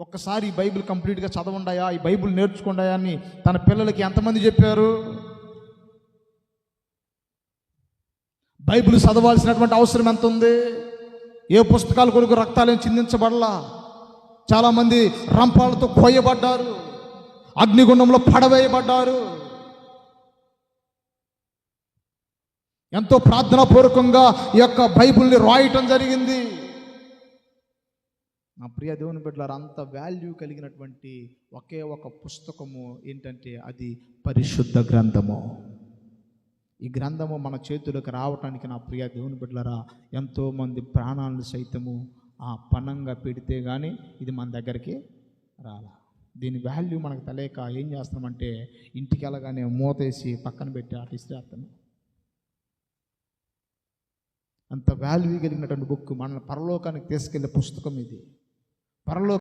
ఒక్కసారి ఈ బైబిల్ కంప్లీట్గా చదవండాయా, ఈ బైబిల్ నేర్చుకుండాయా అని తన పిల్లలకి ఎంతమంది చెప్పారు? బైబిల్ చదవాల్సినటువంటి అవసరం ఎంత ఉంది? ఏ పుస్తకాల కొరకు రక్తాలను చిందించబడలా. చాలామంది రంపాలతో కోయబడ్డారు, అగ్నిగుండంలో పడవేయబడ్డారు. ఎంతో ప్రార్థనాపూర్వకంగా ఈ యొక్క బైబిల్ని రాయటం జరిగింది. నా ప్రియ దేవుని బిడ్డలారా, అంత వాల్యూ కలిగినటువంటి ఒకే ఒక పుస్తకము ఏంటంటే అది పరిశుద్ధ గ్రంథము. ఈ గ్రంథము మన చేతులకు రావటానికి నా ప్రియ దేవుని బిడ్డలారా ఎంతోమంది ప్రాణాలను సైతము పణంగా పెడితే కానీ ఇది మన దగ్గరికి రాలా. దీని వాల్యూ మనకు తెలియక ఏం చేస్తామంటే ఇంటికి వెళ్ళగానే మూతేసి పక్కన పెట్టి ఇస్తాను. అంత వాల్యూ కలిగినటువంటి బుక్, మన పరలోకానికి తీసుకెళ్లే పుస్తకం ఇది. పరలోక